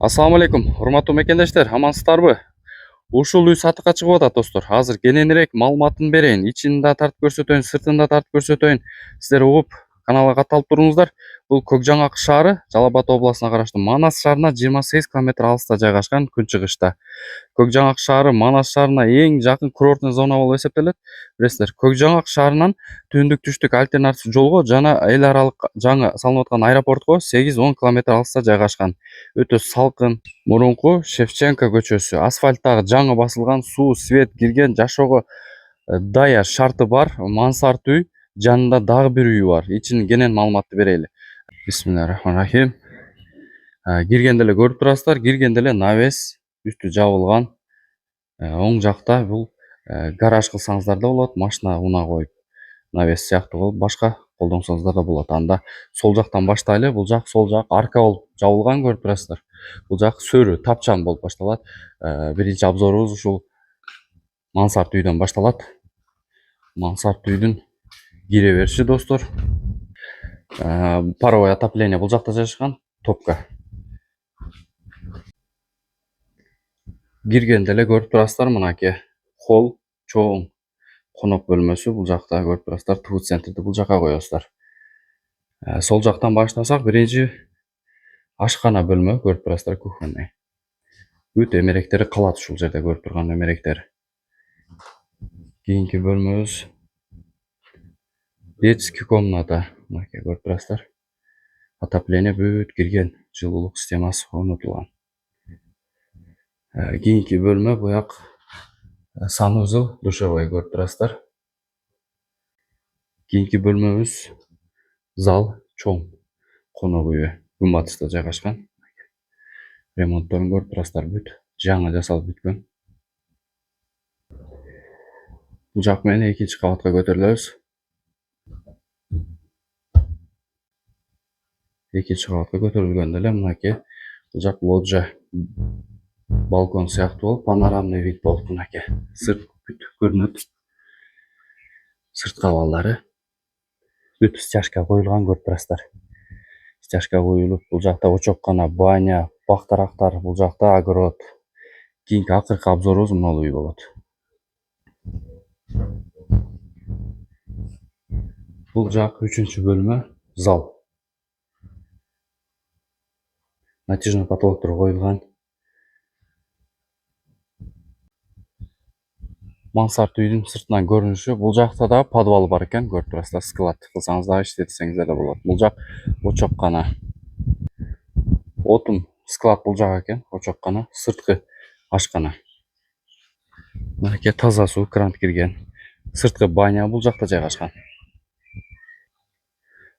Assalamu алейкум, урматтуу мекендештер, амансыздарбы? Ушул үй сатыкка чыгып атат достор. Азыр кененирээк маалыматын берейин. Ичин да тартып көрсөтөйүн, сыртын да тартып көрсөтөйүн. Сиздер угуп, каналга катталып туруңуздар. Бул Көк Жаңак шаары, Жалал Абад областына караштуу Манас шаарына 28 километр алыста жайгашкан, күнчыгышта. Көк Жаңак шаары Манас шаарына эң жакын курортный зона болуп эсептелет. Билесиздер, Көк Жаңак шаарынан түндүк түштүк альтернатив жолго жана эл аралык жаңы салынып аткан аэропортко 8-10 километр алыста жайгашкан. Өтө салкын. Мурунку Шевченко көчөсү, асфальттагы жаңы басылган, суу, свет кирген, жашоого даяр шарты бар мансард үй, жанында дагы бир үй бар. Ичинин кенен маалыматты берели. Бисмиллахиррахманиррахим. Киргенде эле көрүп турасыздар, киргенде эле навес үстү жабылган. Оң жакта бул гараж кылсаңыздар да болот, машина унаа коюп навес сыяктуу кылып башка колдонсоңуздар да болот. Анда сол жактан баштайлы, бул жак сол жак арка болуп жабылган, көрүп турасыздар. Бул жак сөрү, тапчан болуп башталат. Биринчи обзорубуз ушул мансард үйдөн башталат. Мансард үйдүн кире бериши достор. Паровой отопление бул жакта жайгашкан, топка. Киргенде эле көрүп турасыздар, мынакей холл, чоң конок бөлмөсү бул жакта көрүп турасыздар. ТВ центрди бул жака коесуздар. Сол жактан баштасак, биринчи ашкана бөлмө көрүп турасыздар, кухонный. Бүт эмеректери калат ушул жерде, көрүп турган эмеректер. Кийинки бөлмөбүз детский комната. Мынакей көрүп турасыздар. Отопление бүт кирген, жылуулук системасы орнотулган. Кийинки бөлмө буяк санузел, душевой көрүп турасыздар. Кийинки бөлмөбүз зал, чоң конок үйү, күнбатышта жайгашкан. Ремонтторун көрүп турасыздар, бүт жаңы жасалып бүткөн. Бул жак менен экинчи кабатка көтөрүлөбүз. Экинчи кабатка көтөрүлгөндө эле мынакей бул жак лоджия, балкон сыяктуу болуп, панорамный вид болуп, мынакей сырт бүт көрүнөт. Сырт кабалдары бүт стяжка коюлган, көрүп турасыздар. Стяжка коюлуп, бул жакта очоккана, баня, бактарактар, бул жакта огород. Кийинки акыркы обзорубуз мынол үй болот. Бул жак үчүнчү бөлмө, зал. Натяжный потолоктор коюлган. Мансард үйдүн сыртынан көрүнүшү. Бул жакта да подвал бар экен, көрүп турасыздар. Склад кылсаңыз да иштетсеңиздер да болот. Бул жак очоккана. Отун склад бул жак экен, очоккана, сырткы ашкана. Мынакей таза суу, кран кирген. Сырткы баня бул жакта жайгашкан.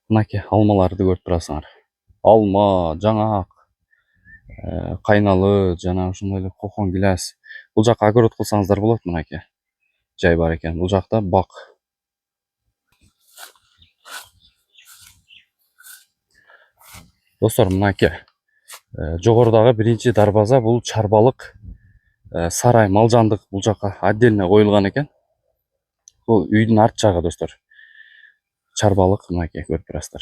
Мынакей алмаларды көрүп турасыңар. Алма, жаңак, кайналы, жана ушундай эле кокон гиляс. Бул жака огород кылсаңыздар болот, мынакей. Жай бар экен. Бул жакта бак. Достор, мынакей жогорудагы биринчи дарбаза бул чарбалык сарай, малжандык бул жака отдельно коюлган экен. Бул үйдүн арт жагы достор. Чарбалык, мынакей көрүп турасыздар.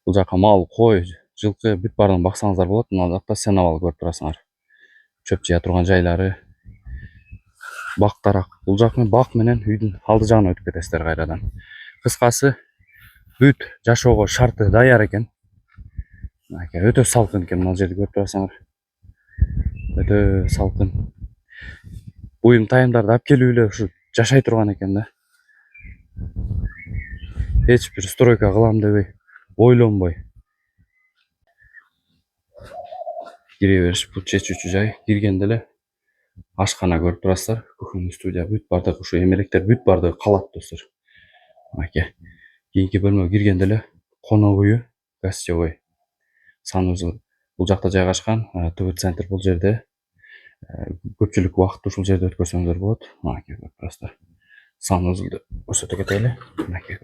Бул жака мал, кой, жылкы бүт баарын баксаңыздар болот. Мына жакта сеновал көрүп турасыңар. Чөп жыя турган жайлары. Бактарак. Бул жак менен бак менен үйдүн алды жагына өтүп кетесиздер кайрадан. Кыскасы бүт жашоого шарты даяр экен. Мынакей өтө салкын экен, мына жерди көрүп турасыңар. Өтө салкын. Буюм тайымдарды алып келип эле ушу жашай турган экен да. Эч бир стройка кылам дебей, ойлонбой. Кире бериш бул чечүүчү жай. Киргенде эле ашкана көрүп турасыздар. Кухонный студия бүт бардыгы, ушу эмеректер бүт бардыгы калат достор. Мынакей. Кийинки бөлмөгө киргенде эле конок үйү, гостевой, санузел бул жакта жайгашкан. ТВ центр бул жерде. Көпчүлүк убакытты ушул жерде өткөрсөңүздөр болот. Мынакей көрүп турасыздар. Санузелди көрсөтө кетели. Мынакей.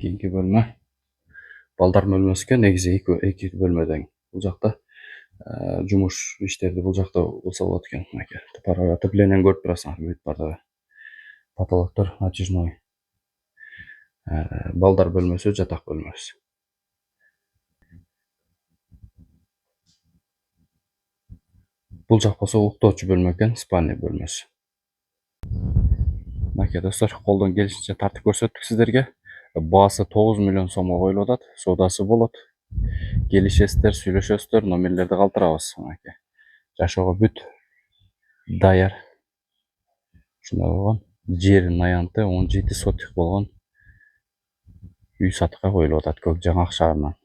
Кийинки бөлмө балдар бөлмөсү экен, негизи эки бөлмөдөн. Бул жакта жумуш иштерди бул жакта болсо болот экен. Мынакей. Паровой отоплениени көрүп турасыңар, бүт бардыгы. Потолоктор натяжной. Балдар бөлмөсү, жатак бөлмөсү. Бул жак болсо уктоочу бөлмө экен, спальный бөлмөсү. Мынакей достор, колдон келишинче тартип көрсөттүк сиздерге. Баасы 9 миллион сомго коюлуп атат. Соодасы болот. Келишесиздер, сүйлөшөсүздөр, номерлерди калтырабыз. Мынакей. Жашоого бүт даяр. Ушундай болгон. Жеринин аянты 17 сотик болгон үй сатыкка коюлуп атат Көк Жаңак шаарынан.